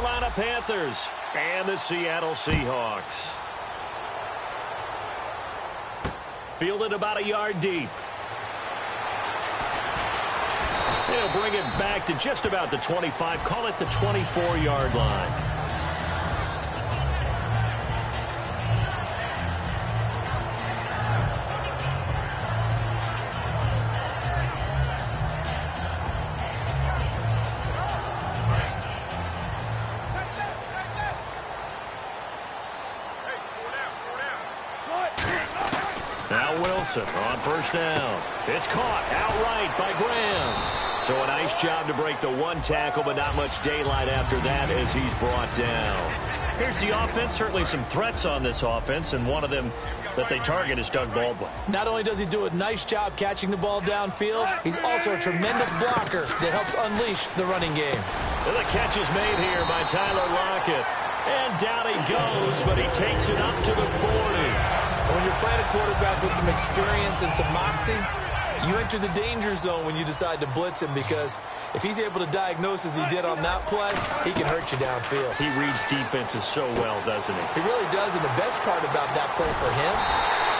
Carolina Panthers and the Seattle Seahawks. Fielded about a yard deep. He'll bring it back to just about the 25. Call it the 24-yard line. Now Wilson on first down. It's caught outright by Graham. So a nice job to break the one tackle, but not much daylight after that as he's brought down. Here's the offense. Certainly some threats on this offense, and one of them that they target is Doug Baldwin. Not only does he do a nice job catching the ball downfield, he's also a tremendous blocker that helps unleash the running game. And the catch is made here by Tyler Lockett. And down he goes, but he takes it up to the 40. When you're playing a quarterback with some experience and some moxie, you enter the danger zone when you decide to blitz him, because if he's able to diagnose as he did on that play, he can hurt you downfield. He reads defenses so well, doesn't he? He really does, and the best part about that play for him,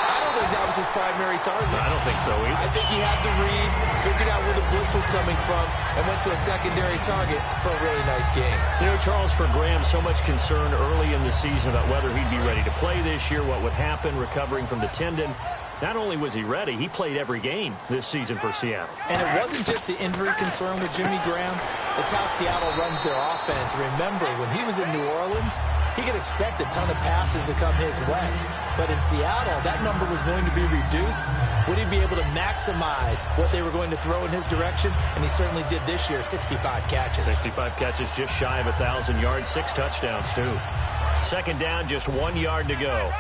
I don't think that was his primary target. I don't think so either. I think he had the read, figured out where the blitz was coming from, and went to a secondary target for a really nice game. You know, Charles, for Graham, so much concern early in the season about whether he'd be ready to play this year, what would happen recovering from the tendon. Not only was he ready, he played every game this season for Seattle. And it wasn't just the injury concern with Jimmy Graham. It's how Seattle runs their offense. Remember, when he was in New Orleans, he could expect a ton of passes to come his way. But in Seattle, that number was going to be reduced. Would he be able to maximize what they were going to throw in his direction? And he certainly did this year, 65 catches. 65 catches, just shy of 1,000 yards, 6 touchdowns, too. Second down, just 1 yard to go.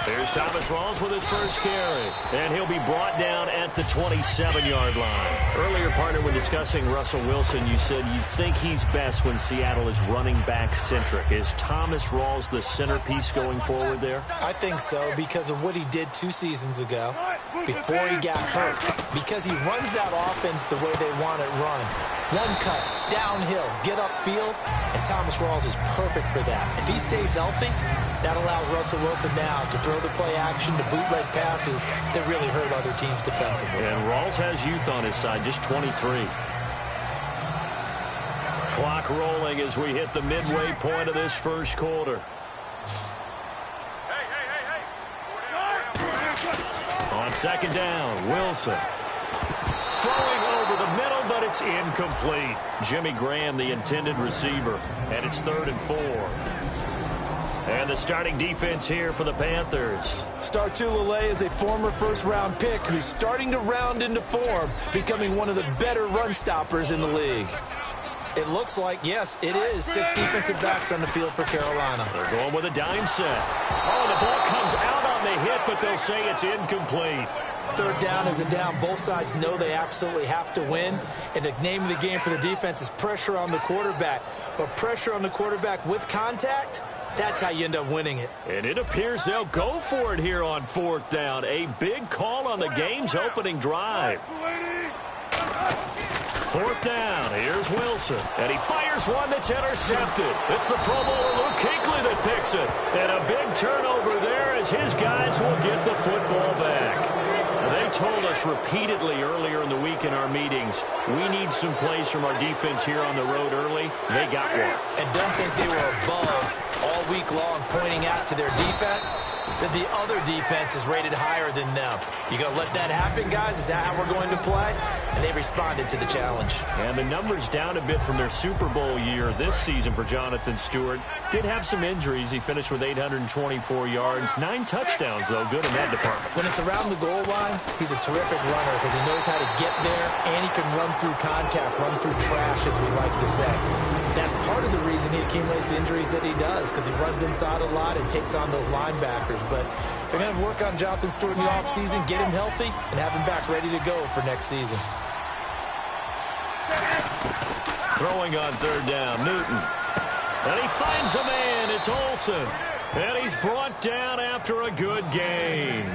Here's Thomas Rawls with his first carry, and he'll be brought down at the 27-yard line. Earlier, partner, when discussing Russell Wilson, you said you think he's best when Seattle is running back centric. Is Thomas Rawls the centerpiece going forward there? I think so, because of what he did 2 seasons ago before he got hurt. Because he runs that offense the way they want it run. One cut, downhill, get upfield, and Thomas Rawls is perfect for that. If he stays healthy, that allows Russell Wilson now to throw the play action, to bootleg passes that really hurt other teams defensively. And Rawls has youth on his side, just 23. Clock rolling as we hit the midway point of this first quarter. On second down, Wilson. Throwing over the middle, but it's incomplete. Jimmy Graham, the intended receiver, and it's 3rd and 4. And the starting defense here for the Panthers. Startulele is a former first-round pick who's starting to round into form, becoming one of the better run stoppers in the league. It looks like, yes, it is 6 defensive backs on the field for Carolina. They're going with a dime set. Oh, the ball comes out on the hit, but they'll say it's incomplete. 3rd down is a down. Both sides know they absolutely have to win. And the name of the game for the defense is pressure on the quarterback. But pressure on the quarterback with contact, that's how you end up winning it. And it appears they'll go for it here on 4th down. A big call on the game's opening drive. 4th down, here's Wilson. And he fires one that's intercepted. It's the Pro Bowler Luke Kuechly that picks it. And a big turnover there as his guys will get the football back. They told us repeatedly earlier in the week in our meetings, we need some plays from our defense here on the road early. They got one. And don't think they were above all week long pointing out to their defense that the other defense is rated higher than them. You going to let that happen, guys? Is that how we're going to play? And they responded to the challenge. And the numbers down a bit from their Super Bowl year this season for Jonathan Stewart. Did have some injuries. He finished with 824 yards. 9 touchdowns, though. Good in that department. When it's around the goal line, he's a terrific runner because he knows how to get there, and he can run through contact, run through trash, as we like to say. That's part of the reason he accumulates the injuries that he does, because he runs inside a lot and takes on those linebackers. But they're going to work on Jonathan Stewart in the offseason, get him healthy, and have him back ready to go for next season. Throwing on 3rd down, Newton. And he finds a man. It's Olsen. And he's brought down after a good gain.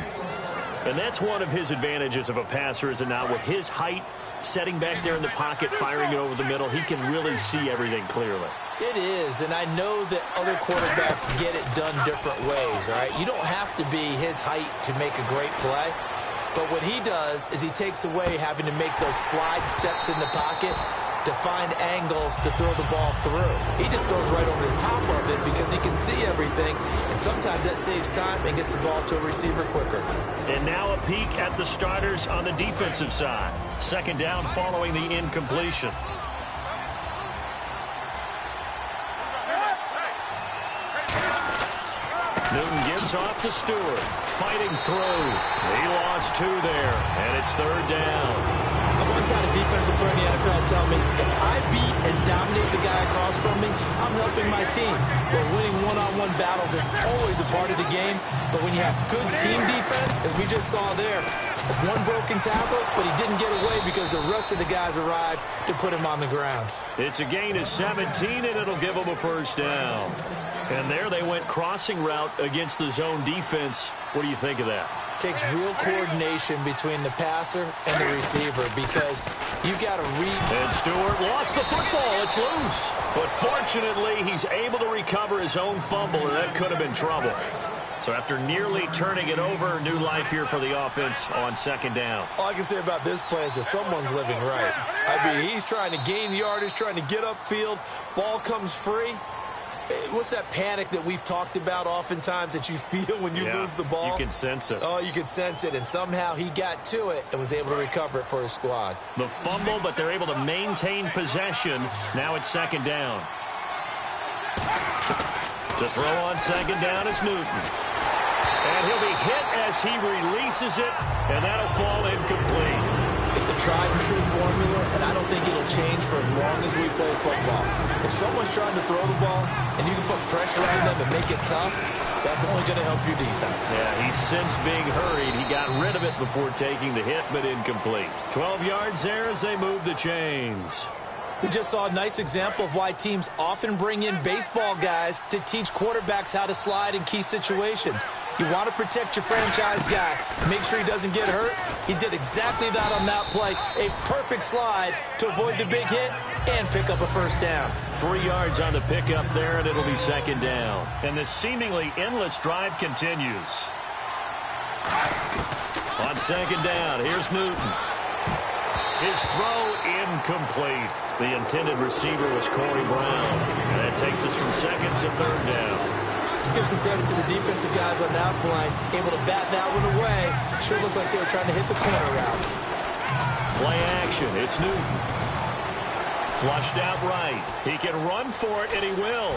And that's one of his advantages of a passer, is it not? With his height, setting back there in the pocket, firing it over the middle, he can really see everything clearly. It is, and I know that other quarterbacks get it done different ways, all right? You don't have to be his height to make a great play, but what he does is he takes away having to make those slide steps in the pocket to find angles to throw the ball through. He just throws right over the top of it because he can see everything, and sometimes that saves time and gets the ball to a receiver quicker. And now a peek at the starters on the defensive side. Second down following the incompletion. Newton gives off to Stewart. Fighting through. He lost 2 there, and it's third down. I once had a defensive player in the NFL tell me, if I beat and dominate the guy across from me, I'm helping my team. Well, winning one-on-one battles is always a part of the game, but when you have good team defense, as we just saw there, one broken tackle, but he didn't get away because the rest of the guys arrived to put him on the ground. It's a gain of 17, and it'll give him a first down. And there they went crossing route against the zone defense. What do you think of that? Takes real coordination between the passer and the receiver because you've got to read. And Stewart lost the football. It's loose. But fortunately, he's able to recover his own fumble, and that could have been trouble. So after nearly turning it over, new life here for the offense on second down. All I can say about this play is that someone's living right. I mean, he's trying to gain yardage, trying to get upfield. Ball comes free. What's that panic that we've talked about oftentimes that you feel when you lose the ball? You can sense it. Oh, you can sense it, and somehow he got to it and was able to recover it for his squad. The fumble, but they're able to maintain possession. Now it's second down. To throw on second down is Newton. And he'll be hit as he releases it, and that'll fall incomplete. It's a tried-and-true formula, and I don't think it'll change for as long as we play football. If someone's trying to throw the ball and you can put pressure on them and make it tough, that's only going to help your defense. Yeah, he's since being hurried. He got rid of it before taking the hit, but incomplete. 12 yards there as they move the chains. We just saw a nice example of why teams often bring in baseball guys to teach quarterbacks how to slide in key situations. You want to protect your franchise guy. Make sure he doesn't get hurt. He did exactly that on that play. A perfect slide to avoid the big hit and pick up a first down. 3 yards on the pickup there, and it'll be second down. And this seemingly endless drive continues. On second down, here's Newton. His throw incomplete. The intended receiver was Corey Brown. And that takes us from second to third down. Let's give some credit to the defensive guys on that play. Able to bat that one away. Sure looked like they were trying to hit the corner route. Play action. It's Newton. Flushed out right. He can run for it, and he will.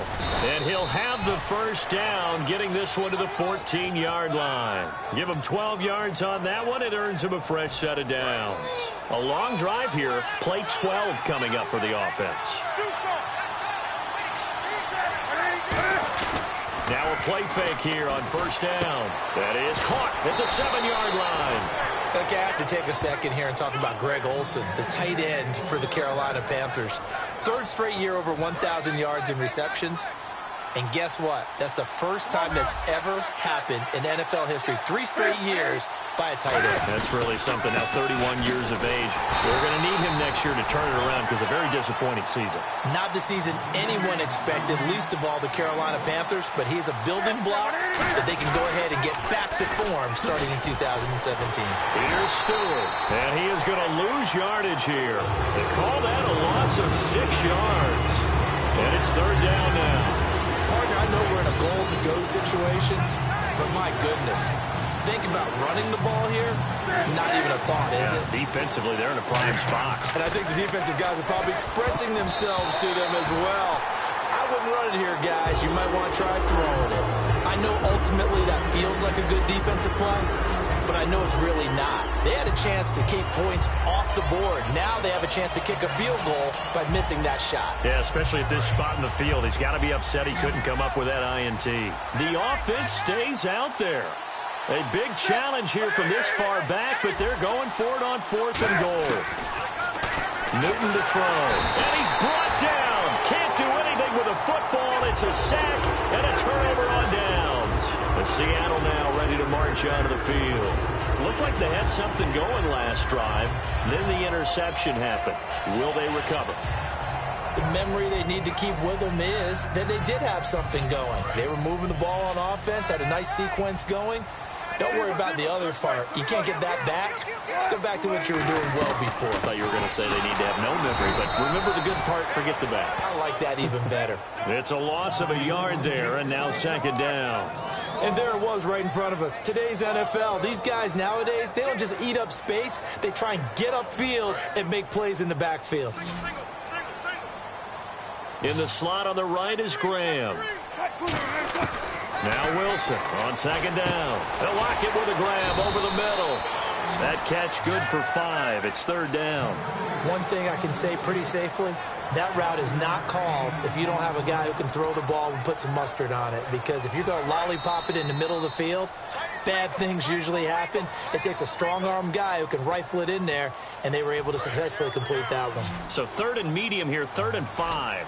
And he'll have the first down, getting this one to the 14-yard line. Give him 12 yards on that one. It earns him a fresh set of downs. A long drive here. Play 12 coming up for the offense. Now a play fake here on first down. That is caught at the 7-yard line. Okay, I have to take a second here and talk about Greg Olsen, the tight end for the Carolina Panthers. Third straight year over 1,000 yards in receptions. And guess what? That's the first time that's ever happened in NFL history. 3 straight years by a tight end. That's really something. Now 31 years of age. We're going to need him next year to turn it around because a very disappointing season. Not the season anyone expected, least of all the Carolina Panthers, but he's a building block that they can go ahead and get back to form starting in 2017. Here's Stewart, and he is going to lose yardage here. They call that a loss of 6 yards. And it's third down now. Partner, I know we're in a goal-to-go situation, but my goodness, think about running the ball here. Not even a thought, is it? Defensively, they're in a prime spot. And I think the defensive guys are probably expressing themselves to them as well. I wouldn't run it here, guys. You might want to try throwing it. I know ultimately that feels like a good defensive play, but I know it's really not. They had a chance to kick points off the board. Now they have a chance to kick a field goal by missing that shot. Yeah, especially at this spot in the field. He's got to be upset he couldn't come up with that INT. The offense stays out there. A big challenge here from this far back, but they're going for it on 4th and goal. Newton to throw. And he's brought down. Can't do anything with a football. It's a sack and a turnover on downs. And Seattle now ready to march out of the field. looked like they had something going last drive. Then the interception happened. Will they recover? The memory they need to keep with them is that they did have something going. They were moving the ball on offense, had a nice sequence going. Don't worry about the other part. You can't get that back. Let's go back to what you were doing well before. I thought you were going to say they need to have no memory, but remember the good part, forget the bad. I like that even better. It's a loss of a yard there, and now second down. And there it was right in front of us. Today's NFL, these guys nowadays, they don't just eat up space. They try and get upfield and make plays in the backfield. In the slot on the right is Graham. Now Wilson on second down. They'll lock it with a grab over the middle. That catch good for 5. It's third down. One thing I can say pretty safely, that route is not called if you don't have a guy who can throw the ball and put some mustard on it. Because if you're going to lollipop it in the middle of the field, bad things usually happen. It takes a strong-arm guy who can rifle it in there, and they were able to successfully complete that one. So third and medium here, 3rd and 5.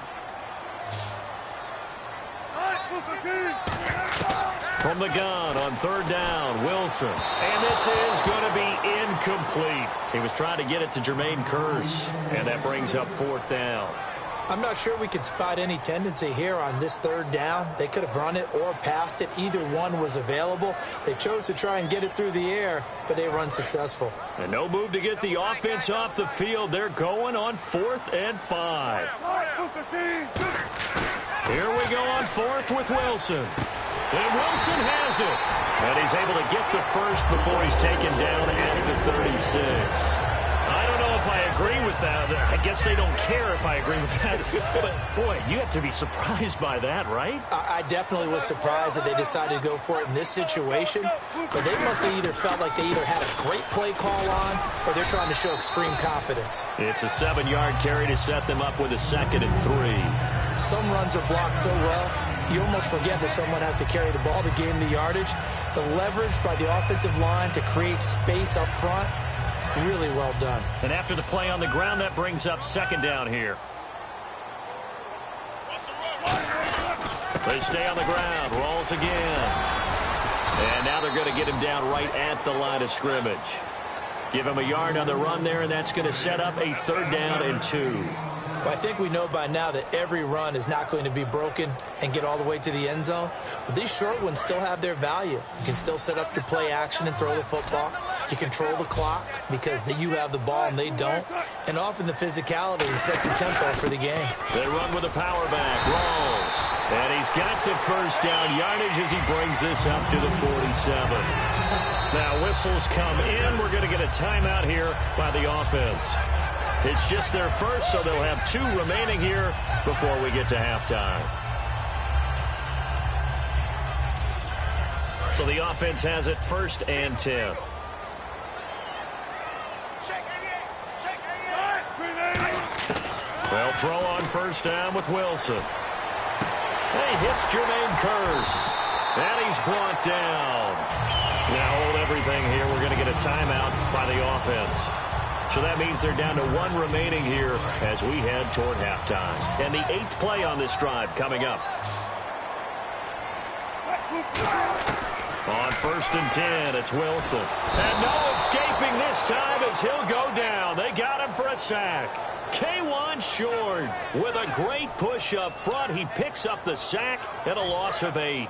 From the gun on third down, Wilson. And this is going to be incomplete. He was trying to get it to Jermaine Kearse, and that brings up 4th down. I'm not sure we could spot any tendency here on this third down. They could have run it or passed it. Either one was available. They chose to try and get it through the air, but they were unsuccessful. And no move to get the offense off the field. They're going on 4th and 5. Here we go on 4th with Wilson. And Wilson has it. And he's able to get the first before he's taken down at the 36. I don't know if I agree with that. I guess they don't care if I agree with that. But, boy, you have to be surprised by that, right? I definitely was surprised that they decided to go for it in this situation. But they must have either felt like they either had a great play call on or they're trying to show extreme confidence. It's a 7-yard carry to set them up with a 2nd and 3. Some runs are blocked so well, you almost forget that someone has to carry the ball to gain the yardage. The leverage by the offensive line to create space up front, really well done. And after the play on the ground, that brings up 2nd down here. They stay on the ground, rolls again. And now they're going to get him down right at the line of scrimmage. Give him a yard on the run there, and that's going to set up a 3rd down and 2. Well, I think we know by now that every run is not going to be broken and get all the way to the end zone. But these short ones still have their value. You can still set up your play action and throw the football. You control the clock because you have the ball and they don't. And often the physicality sets the tempo for the game. They run with a power back. Rolls. And he's got the first down yardage as he brings this up to the 47. Now whistles come in. We're going to get a timeout here by the offense. It's just their first, so they'll have 2 remaining here before we get to halftime. So the offense has it 1st and 10. They'll throw on 1st down with Wilson. And he hits Jermaine Kearse. And he's brought down. Now hold everything here. We're going to get a timeout by the offense. So that means they're down to 1 remaining here as we head toward halftime. And the 8th play on this drive coming up. On 1st and 10, it's Wilson. And no escaping this time as he'll go down. They got him for a sack. K1 Short with a great push up front. He picks up the sack and a loss of 8.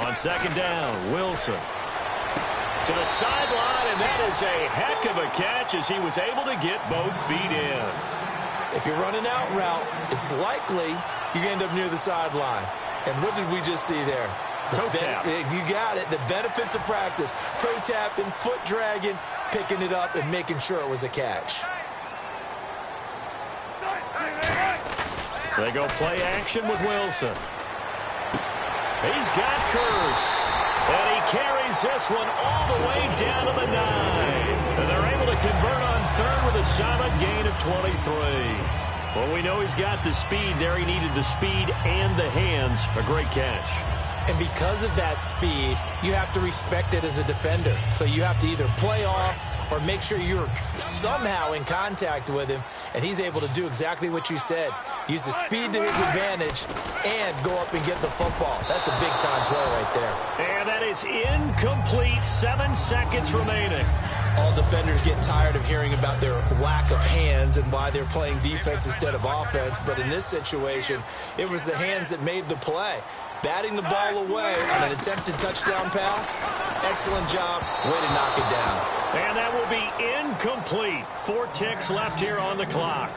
On 2nd down, Wilson to the sideline, and that is a heck of a catch as he was able to get both feet in. If you're running out route, it's likely you end up near the sideline. And what did we just see there? Toe tap. You got it. The benefits of practice. Toe tapping, foot dragging, picking it up, and making sure it was a catch. They go play action with Wilson. He's got Kearse. And he carries this one all the way down to the 9. And they're able to convert on 3rd with a solid gain of 23. Well, we know he's got the speed there. He needed the speed and the hands. A great catch. And because of that speed, you have to respect it as a defender. So you have to either play off or make sure you're somehow in contact with him, and he's able to do exactly what you said. Use the speed to his advantage and go up and get the football. That's a big-time play right there. And that is incomplete. 7 seconds remaining. All defenders get tired of hearing about their lack of hands and why they're playing defense instead of offense. But in this situation, it was the hands that made the play. Batting the ball away on an attempted touchdown pass. Excellent job. Way to knock it down. And that will be incomplete. 4 ticks left here on the clock.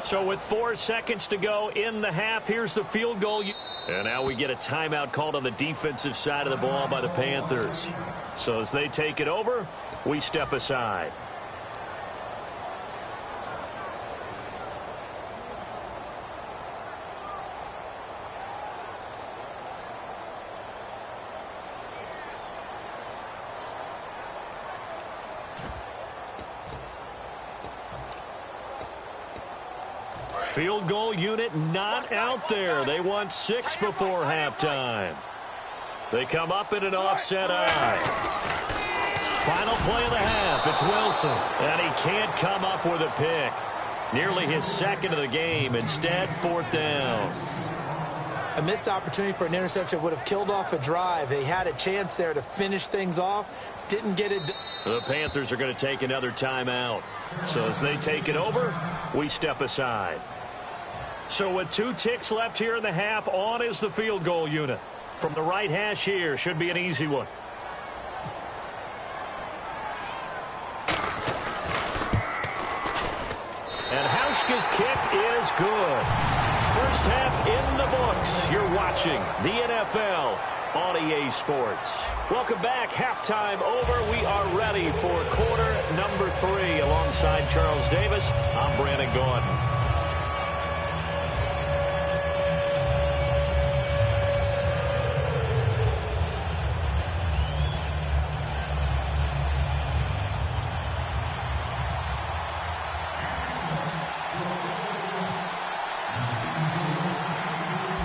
So with 4 seconds to go in the half, here's the field goal. And now we get a timeout called on the defensive side of the ball by the Panthers. So as they take it over, we step aside. Field goal unit not out there. They want 6 before halftime. They come up in an offset eye. Final play of the half. It's Wilson. And he can't come up with a pick. Nearly his second of the game. Instead, 4th down. A missed opportunity for an interception would have killed off a drive. They had a chance there to finish things off. Didn't get it. The Panthers are going to take another timeout. So as they take it over, we step aside. So with 2 ticks left here in the half, on is the field goal unit. From the right hash here, should be an easy one. And Hauschka's kick is good. First half in the books. You're watching the NFL on EA Sports. Welcome back. Halftime over. We are ready for quarter number 3. Alongside Charles Davis, I'm Brandon Gordon.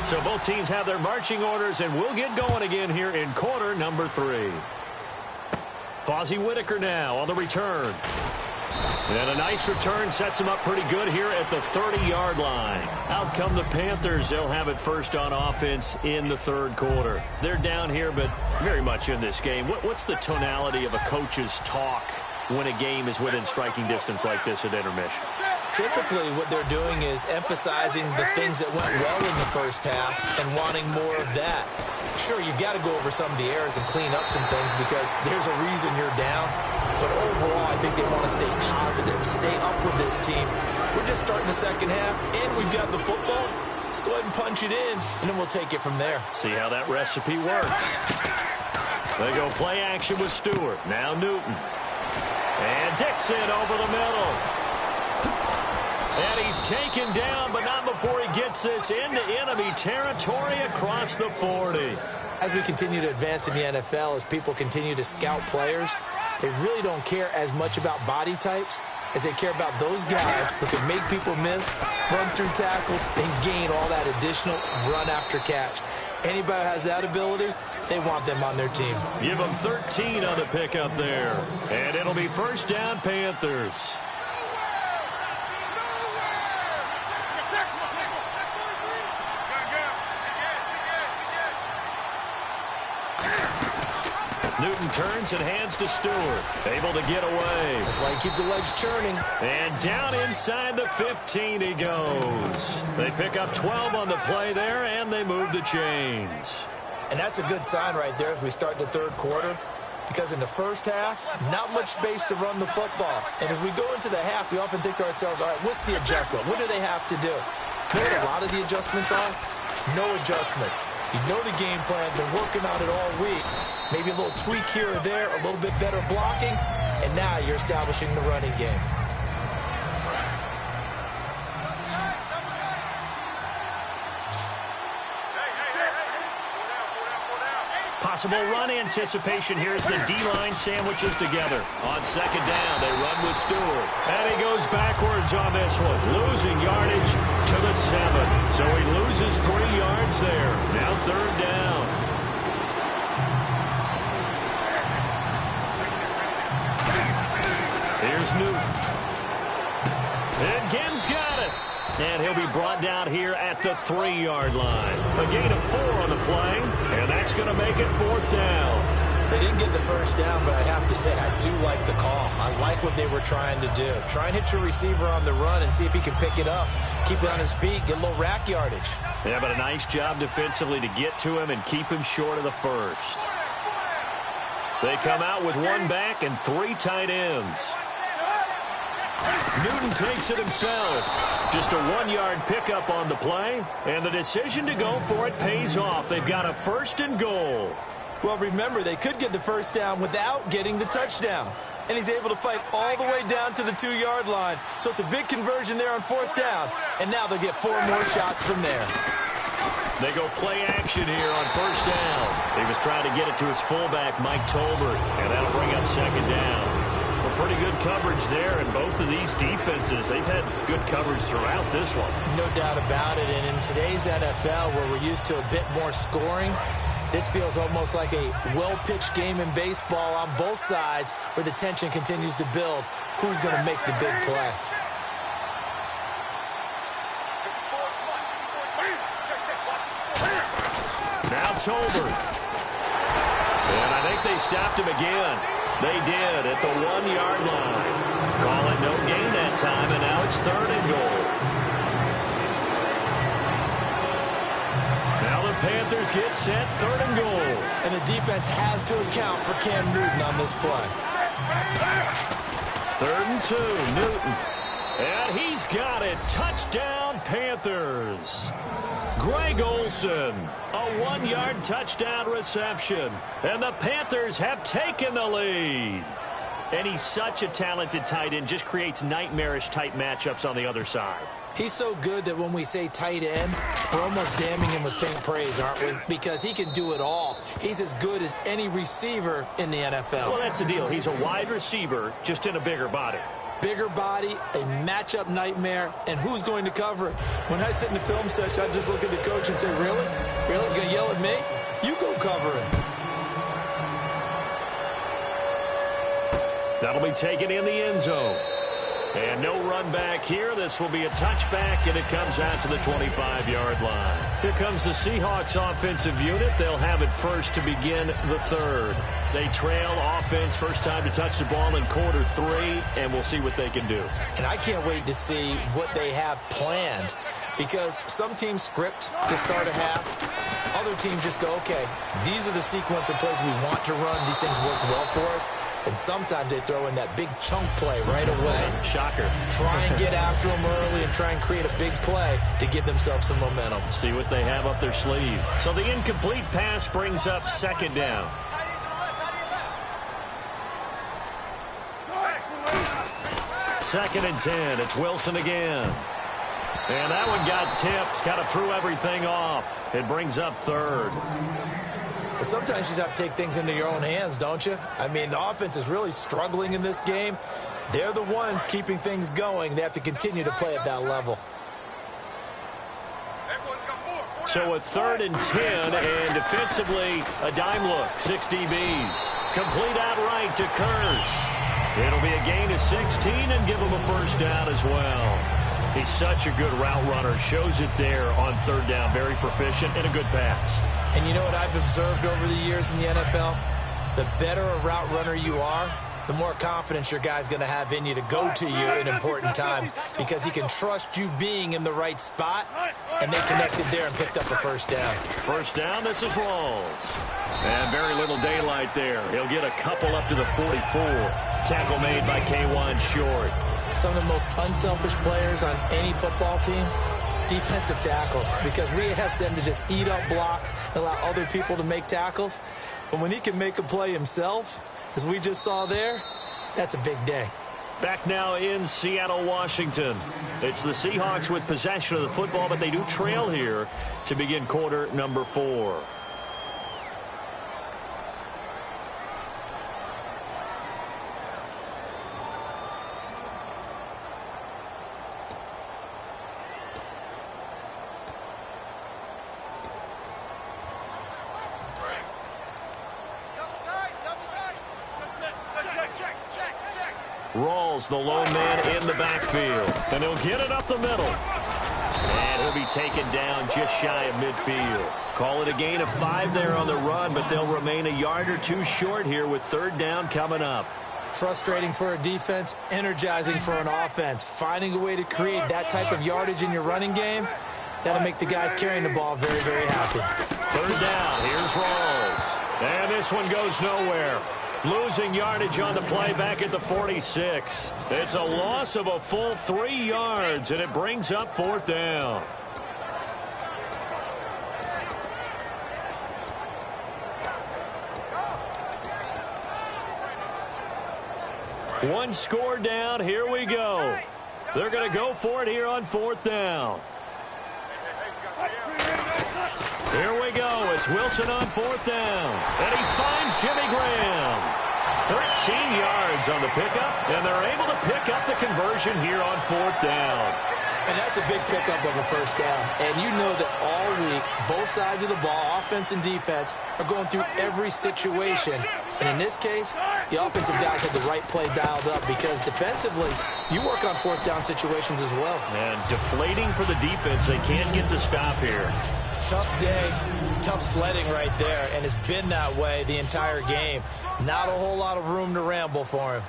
So both teams have their marching orders, and we'll get going again here in quarter number 3. Fozzie Whitaker now on the return. And a nice return sets him up pretty good here at the 30-yard line. Out come the Panthers. They'll have it first on offense in the 3rd quarter. They're down here, but very much in this game. What's the tonality of a coach's talk when a game is within striking distance like this at intermission? Typically, what they're doing is emphasizing the things that went well in the first half and wanting more of that. Sure, you've got to go over some of the errors and clean up some things because there's a reason you're down. But overall, I think they want to stay positive, stay up with this team. We're just starting the second half, and we've got the football. Let's go ahead and punch it in, and then we'll take it from there. See how that recipe works. They go play action with Stewart. Now Newton. And Dixon over the middle. And he's taken down, but not before he gets this into enemy territory across the 40. As we continue to advance in the NFL, as people continue to scout players, they really don't care as much about body types as they care about those guys who can make people miss, run through tackles, and gain all that additional run after catch. Anybody who has that ability, they want them on their team. Give them 13 on the pickup there. And it'll be first down, Panthers. Newton turns and hands to Stewart. Able to get away. That's why you keep the legs churning. And down inside the 15 he goes. They pick up 12 on the play there, and they move the chains. And that's a good sign right there as we start the 3rd quarter. Because in the first half, not much space to run the football. And as we go into the half, we often think to ourselves, all right, what's the adjustment? What do they have to do? You know what a lot of the adjustments are? No adjustments. You know the game plan, been working on it all week. Maybe a little tweak here or there, a little bit better blocking, and now you're establishing the running game. possible run anticipation here as the D-line sandwiches together. On second down, they run with Stewart. And he goes backwards on this one, losing yardage to the 7. So he loses 3 yards there. Now third down. Here's Newton. And Gibbs got it. And he'll be brought down here at the 3-yard line. A gain of 4 on the play, and that's going to make it 4th down. They didn't get the first down, but I have to say I do like the call. I like what they were trying to do. Try and hit your receiver on the run and see if he can pick it up. Keep it on his feet, get a little rack yardage. Yeah, but a nice job defensively to get to him and keep him short of the first. They come out with 1 back and 3 tight ends. Newton takes it himself. Just a 1-yard pickup on the play, and the decision to go for it pays off. They've got a 1st and goal. Well, remember, they could get the first down without getting the touchdown. And he's able to fight all the way down to the 2-yard line. So it's a big conversion there on 4th down. And now they'll get 4 more shots from there. They go play action here on 1st down. He was trying to get it to his fullback, Mike Tolbert, and that'll bring up 2nd down. Pretty good coverage there, and both of these defenses, they've had good coverage throughout this one. No doubt about it, and in today's NFL, where we're used to a bit more scoring, this feels almost like a well-pitched game in baseball on both sides, where the tension continues to build. Who's going to make the big play? Now Tolbert. And I think they stopped him again. They did at the 1-yard line. Call it no gain that time, and now it's 3rd and goal. Now the Panthers get set, 3rd and goal. And the defense has to account for Cam Newton on this play. 3rd and 2, Newton. And he's got it. Touchdown, Panthers. Greg Olsen, a 1-yard touchdown reception. And the Panthers have taken the lead. And he's such a talented tight end, just creates nightmarish-type matchups on the other side. He's so good that when we say tight end, we're almost damning him with faint praise, aren't we? Because he can do it all. He's as good as any receiver in the NFL. Well, that's the deal. He's a wide receiver, just in a bigger body. Bigger body, a matchup nightmare, and who's going to cover it? When I sit in the film session, I just look at the coach and say, really? Really? You going to yell at me? You go cover it. That'll be taken in the end zone. And no run back here. This will be a touchback, and it comes out to the 25-yard line. Here comes the Seahawks offensive unit. They'll have it first to begin the 3rd. They trail offense, first time to touch the ball in quarter 3, and we'll see what they can do. And I can't wait to see what they have planned, because some teams script to start a half. Other teams just go, okay, these are the sequence of plays we want to run. These things worked well for us. And sometimes they throw in that big chunk play right away. Shocker. Try and get after them early and try and create a big play to give themselves some momentum. See what they have up their sleeve. So the incomplete pass brings up 2nd down. Second and 10. It's Wilson again. And that one got tipped. Kind of threw everything off. It brings up 3rd. But sometimes you just have to take things into your own hands, don't you? I mean, the offense is really struggling in this game. They're the ones keeping things going. They have to continue to play at that level. So a 3rd and 10, and defensively, a dime look. 6 DBs. Complete outright to Kurz. It'll be a gain of 16 and give him a first down as well. He's such a good route runner. Shows it there on 3rd down. Very proficient and a good pass. And you know what I've observed over the years in the NFL? The better a route runner you are, the more confidence your guy's going to have in you to go to you in important times, because he can trust you being in the right spot, and they connected there and picked up a first down. First down, this is Rawls. And very little daylight there. He'll get a couple up to the 44. Tackle made by K1 Short. Some of the most unselfish players on any football team, defensive tackles, because we ask them to just eat up blocks and allow other people to make tackles. But when he can make a play himself, as we just saw there, that's a big day. Back now in Seattle, Washington. It's the Seahawks with possession of the football, but they do trail here to begin quarter number 4. Rawls, the lone man in the backfield. And he'll get it up the middle. And he'll be taken down just shy of midfield. Call it a gain of 5 there on the run, but they'll remain a yard or two short here with third down coming up. Frustrating for a defense, energizing for an offense. Finding a way to create that type of yardage in your running game, that'll make the guys carrying the ball very, very happy. Third down, here's Rawls. And this one goes nowhere. Losing yardage on the play back at the 46. It's a loss of a full 3 yards, and it brings up fourth down. One score down. Here we go. They're going to go for it here on fourth down. Here we go. It's Wilson on fourth down. And he finds Jimmy Graham. 13 yards on the pickup, and they're able to pick up the conversion here on fourth down. And that's a big pickup of a first down. And you know that all week, both sides of the ball, offense and defense, are going through every situation. And in this case, the offensive guys had the right play dialed up because defensively, you work on fourth down situations as well. And deflating for the defense. They can't get the stop here. Tough day, tough sledding right there, and it's been that way the entire game. Not a whole lot of room to ramble for him.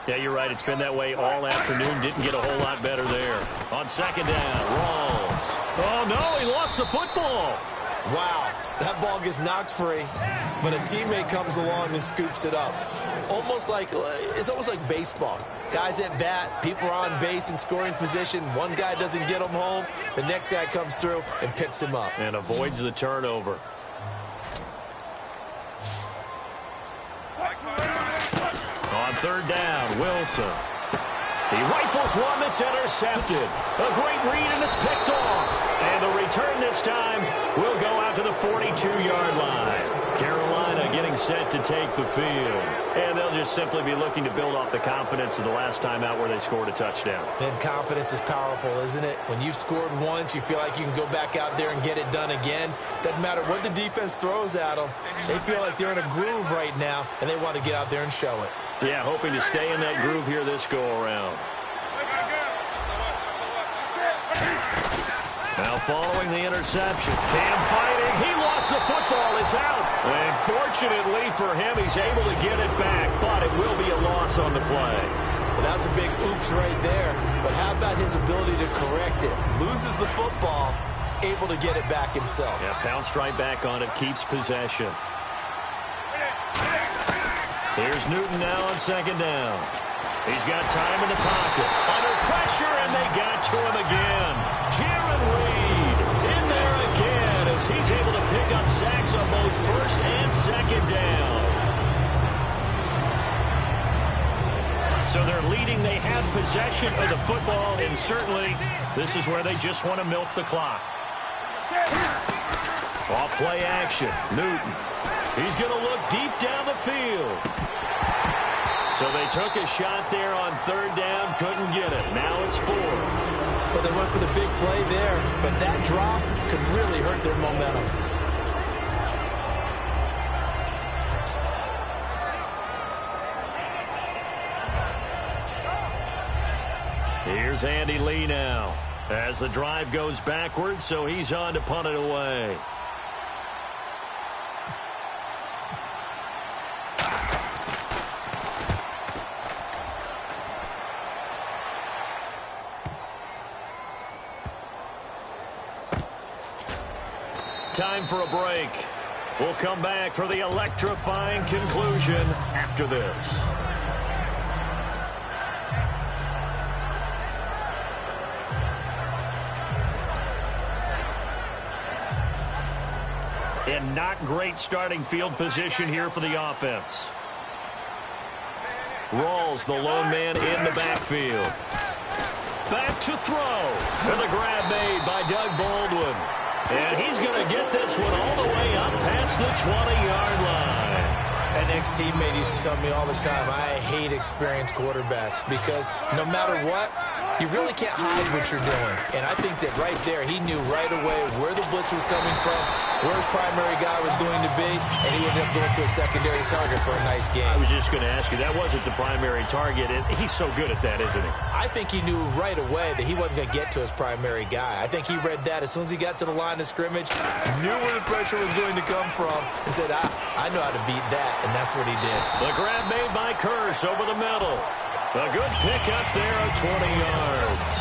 Yeah, you're right. It's been that way all afternoon. Didn't get a whole lot better there. On second down, Rawls. Oh, no, he lost the football. Wow, that ball gets knocked free, but a teammate comes along and scoops it up. It's almost like baseball. Guys at bat, people are on base in scoring position. One guy doesn't get him home. The next guy comes through and picks him up. And avoids the turnover. On third down, Wilson. He rifles one that's intercepted. A great read, and it's picked off. And the return this time will go out to the 42-yard line. Carolina getting set to take the field. And they'll just simply be looking to build off the confidence of the last time out where they scored a touchdown. And confidence is powerful, isn't it? When you've scored once, you feel like you can go back out there and get it done again. Doesn't matter what the defense throws at them. They feel like they're in a groove right now, and they want to get out there and show it. Yeah, hoping to stay in that groove here this go-around. Now following the interception, Cam fighting. He lost the football. It's out. And fortunately for him, he's able to get it back, but it will be a loss on the play. Well, that was a big oops right there. But how about his ability to correct it? Loses the football, able to get it back himself. Yeah, bounced right back on it, keeps possession. Here's Newton now on second down. He's got time in the pocket. Under pressure, and they got to him again. Jaron Reed in there again as he's able to pick up sacks on both first and second down. So they're leading. They have possession of the football, and certainly this is where they just want to milk the clock. Off play action. Newton. He's going to look deep down the field. So they took a shot there on third down, couldn't get it. Now it's fourth. Well, they went for the big play there, but that drop could really hurt their momentum. Here's Andy Lee now as the drive goes backwards, so he's on to punt it away. Time for a break. We'll come back for the electrifying conclusion after this. And not great starting field position here for the offense. Rawls, the lone man in the backfield. Back to throw. And the grab made by Doug Baldwin. And he's going to get this one all the way up past the 20-yard line. An ex-teammate used to tell me all the time, I hate experienced quarterbacks because no matter what, You really can't hide what you're doing. And I think that right there, he knew right away where the blitz was coming from, where his primary guy was going to be, and he ended up going to a secondary target for a nice game. I was just going to ask you, that wasn't the primary target, and he's so good at that, isn't he? I think he knew right away that he wasn't going to get to his primary guy. I think he read that as soon as he got to the line of scrimmage, knew where the pressure was going to come from, and said, I know how to beat that, and that's what he did. The grab made by Curse over the middle. A good pick up there of 20 yards.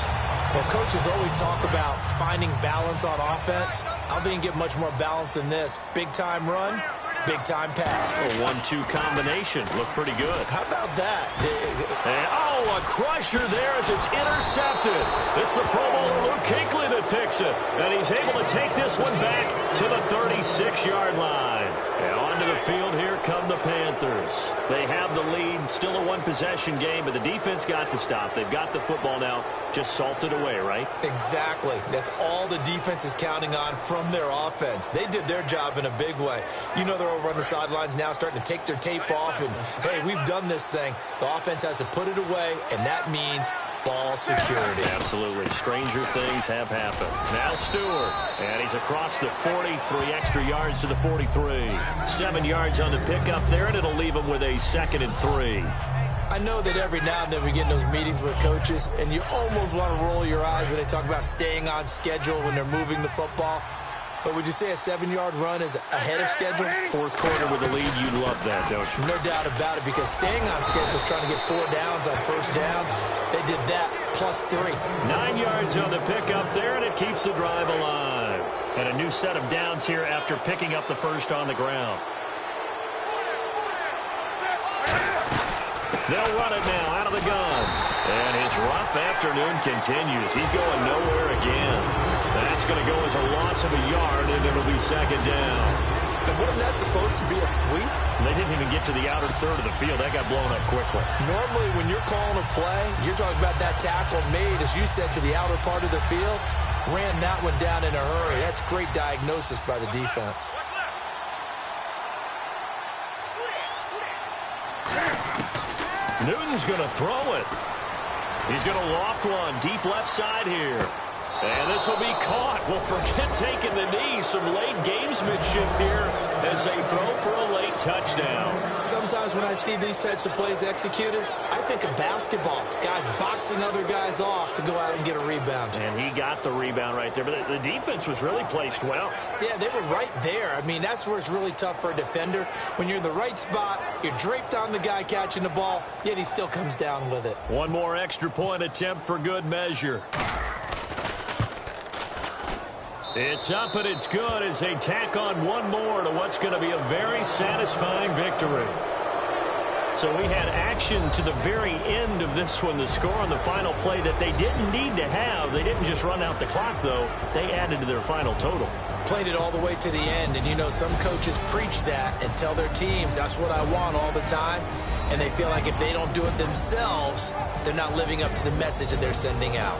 Well, coaches always talk about finding balance on offense. I don't think you can get much more balance than this. Big-time run, big-time pass. A 1-2 combination. Looked pretty good. How about that? And, a crusher there as it's intercepted. It's the Pro Bowler Luke Kuechly that picks it. And he's able to take this one back to the 36-yard line. And onto the field, here come the Panthers. They have the lead, still a one-possession game, but the defense got to stop. They've got the football now, just salted away, right? Exactly. That's all the defense is counting on from their offense. They did their job in a big way. You know they're over on the sidelines now starting to take their tape off, and, hey, we've done this thing. The offense has to put it away, and that means ball security. Absolutely. Stranger things have happened. Now Stewart. And he's across the 40, 3 extra yards to the 43. 7 yards on the pickup there, and it'll leave him with a 2nd and 3. I know that every now and then we get in those meetings with coaches, and you almost want to roll your eyes when they talk about staying on schedule when they're moving the football. But would you say a 7-yard run is ahead of schedule? Fourth quarter with the lead, you love that, don't you? No doubt about it, because staying on schedule is trying to get 4 downs on first down. They did that plus 3. 9 yards on the pickup there, and it keeps the drive alive. And a new set of downs here after picking up the first on the ground. They'll run it now out of the gun. And his rough afternoon continues. He's going nowhere again. That's going to go as a loss of a yard, and it'll be 2nd down. And wasn't that supposed to be a sweep? They didn't even get to the outer third of the field. That got blown up quickly. Normally, when you're calling a play, you're talking about that tackle made, as you said, to the outer part of the field. Ran that one down in a hurry. That's great diagnosis by the defense. Newton's going to throw it. He's going to loft one deep left side here. And this will be caught. Well, forget taking the knee. Some late gamesmanship here as they throw for a late touchdown. Sometimes when I see these types of plays executed, I think of basketball. Guys boxing other guys off to go out and get a rebound. And he got the rebound right there. But the defense was really placed well. Yeah, they were right there. I mean, that's where it's really tough for a defender. When you're in the right spot, you're draped on the guy catching the ball, yet he still comes down with it. One more extra point attempt for good measure. It's up and it's good as they tack on one more to what's going to be a very satisfying victory. So we had action to the very end of this one, the score on the final play that they didn't need to have. They didn't just run out the clock, though. They added to their final total. Played it all the way to the end, and you know some coaches preach that and tell their teams, that's what I want all the time, and they feel like if they don't do it themselves, they're not living up to the message that they're sending out.